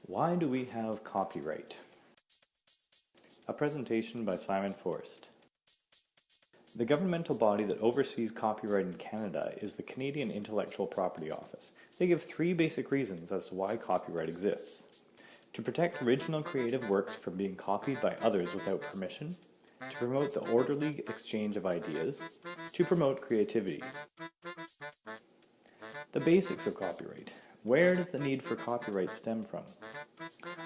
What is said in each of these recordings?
Why do we have copyright? A presentation by Simon Forst. The governmental body that oversees copyright in Canada is the Canadian Intellectual Property Office. They give three basic reasons as to why copyright exists: to protect original creative works from being copied by others without permission, to promote the orderly exchange of ideas, to promote creativity. The basics of copyright. Where does the need for copyright stem from?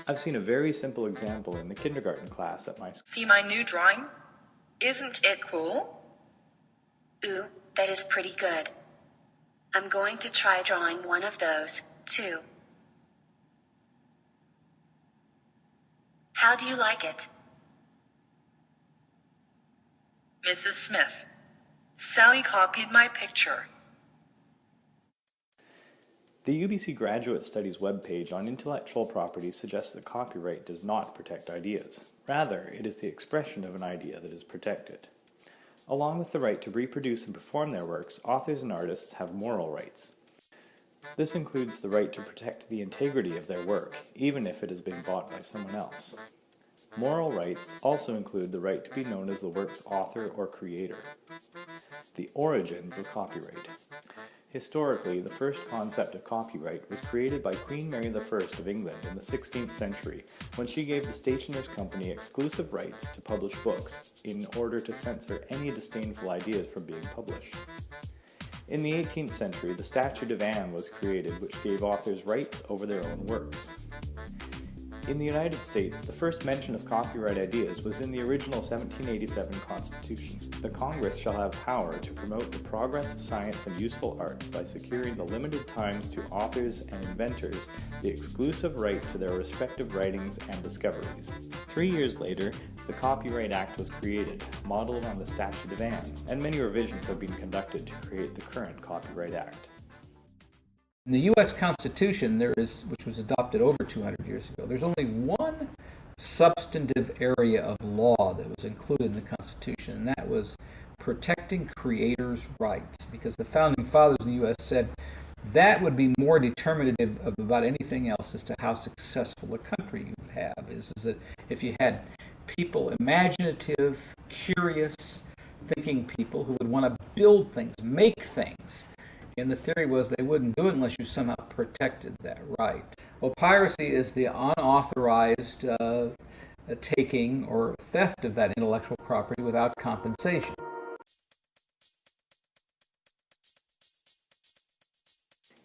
I've seen a very simple example in the kindergarten class at my school. See my new drawing? Isn't it cool? Ooh, that is pretty good. I'm going to try drawing one of those, too. How do you like it? Mrs. Smith, Sally copied my picture. The UBC Graduate Studies webpage on intellectual property suggests that copyright does not protect ideas. Rather, it is the expression of an idea that is protected. Along with the right to reproduce and perform their works, authors and artists have moral rights. This includes the right to protect the integrity of their work, even if it is being bought by someone else. Moral rights also include the right to be known as the work's author or creator. The origins of copyright. Historically, the first concept of copyright was created by Queen Mary I of England in the 16th century, when she gave the Stationers' Company exclusive rights to publish books in order to censor any disdainful ideas from being published. In the 18th century, the Statute of Anne was created, which gave authors rights over their own works. In the United States, the first mention of copyright ideas was in the original 1787 Constitution. The Congress shall have power to promote the progress of science and useful arts by securing the limited times to authors and inventors the exclusive right to their respective writings and discoveries. 3 years later, the Copyright Act was created, modeled on the Statute of Anne, and many revisions have been conducted to create the current Copyright Act. In the U.S. Constitution, which was adopted over 200 years ago, there's only one substantive area of law that was included in the Constitution, and that was protecting creators' rights, because the Founding Fathers in the U.S. said that would be more determinative of about anything else as to how successful a country you would have, is that if you had people, imaginative, curious, thinking people who would want to build things, make things. And the theory was they wouldn't do it unless you somehow protected that right. Well, piracy is the unauthorized taking or theft of that intellectual property without compensation.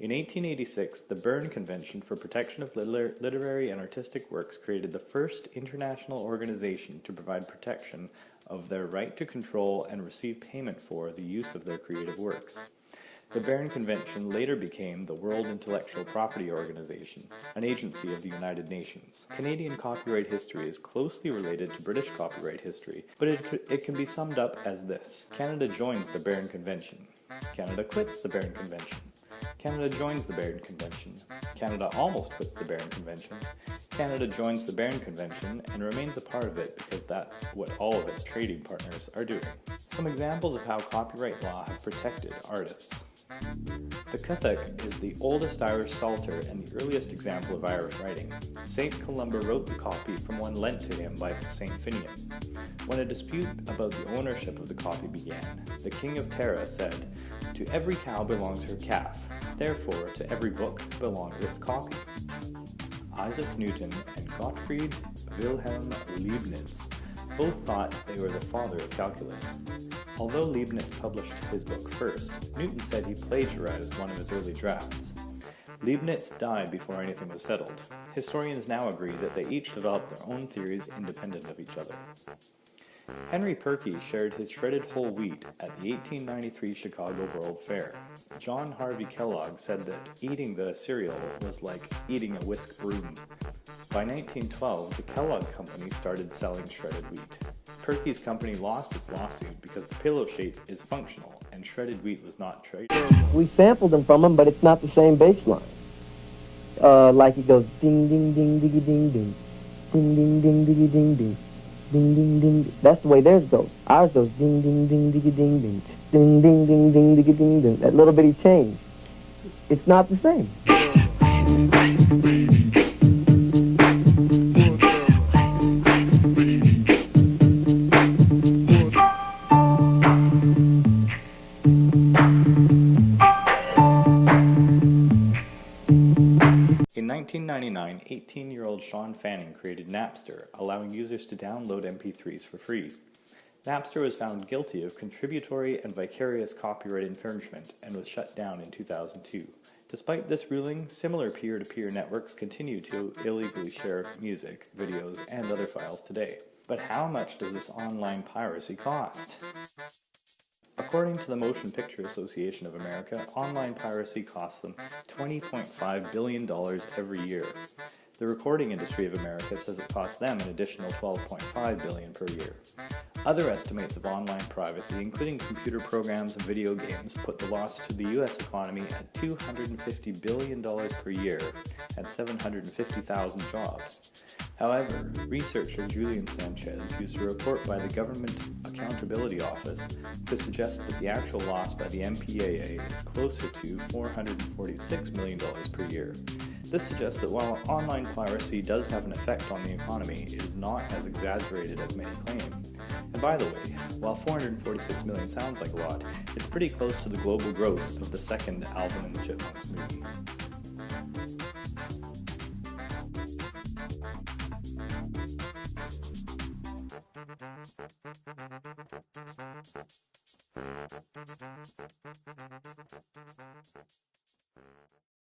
In 1886, the Berne Convention for Protection of Literary and Artistic Works created the first international organization to provide protection of their right to control and receive payment for the use of their creative works. The Berne Convention later became the World Intellectual Property Organization, an agency of the United Nations. Canadian copyright history is closely related to British copyright history, but it can be summed up as this. Canada joins the Berne Convention. Canada quits the Berne Convention. Canada joins the Berne Convention. Canada almost quits the Berne Convention. Canada joins the Berne Convention and remains a part of it because that's what all of its trading partners are doing. Some examples of how copyright law has protected artists. The ETEC is the oldest Irish psalter and the earliest example of Irish writing. St. Columba wrote the copy from one lent to him by St. Finian. When a dispute about the ownership of the copy began, the king of Tara said, "To every cow belongs her calf, therefore to every book belongs its copy." Isaac Newton and Gottfried Wilhelm Leibniz both thought they were the father of calculus. Although Leibniz published his book first, Newton said he plagiarized one of his early drafts. Leibniz died before anything was settled. Historians now agree that they each developed their own theories independent of each other. Henry Perky shared his shredded whole wheat at the 1893 Chicago World Fair. John Harvey Kellogg said that eating the cereal was like eating a whisk broom. By 1912, the Kellogg Company started selling shredded wheat. Perky's company lost its lawsuit because the pillow shape is functional and shredded wheat was not trademarked. We sampled them from them, but it's not the same bass line. Like it goes ding ding ding diggy ding ding, ding ding ding diggy ding ding, ding ding ding. That's the way theirs goes. Ours goes ding ding ding diggy ding ding, ding ding ding ding diggy ding ding. That little bitty change. It's not the same. 1999, 18-year-old Sean Fanning created Napster, allowing users to download MP3s for free. Napster was found guilty of contributory and vicarious copyright infringement and was shut down in 2002. Despite this ruling, similar peer-to-peer networks continue to illegally share music, videos, and other files today. But how much does this online piracy cost? According to the Motion Picture Association of America, online piracy costs them $20.5 billion every year. The Recording Industry of America says it costs them an additional $12.5 billion per year. Other estimates of online privacy, including computer programs and video games, put the loss to the U.S. economy at $250 billion per year and 750,000 jobs. However, researcher Julian Sanchez used a report by the Government Accountability Office to suggest that the actual loss by the MPAA is closer to $446 million per year. This suggests that while online piracy does have an effect on the economy, it is not as exaggerated as many claim. And by the way, while 446 million sounds like a lot, it's pretty close to the global gross of the second Alvin and the Chipmunks movie.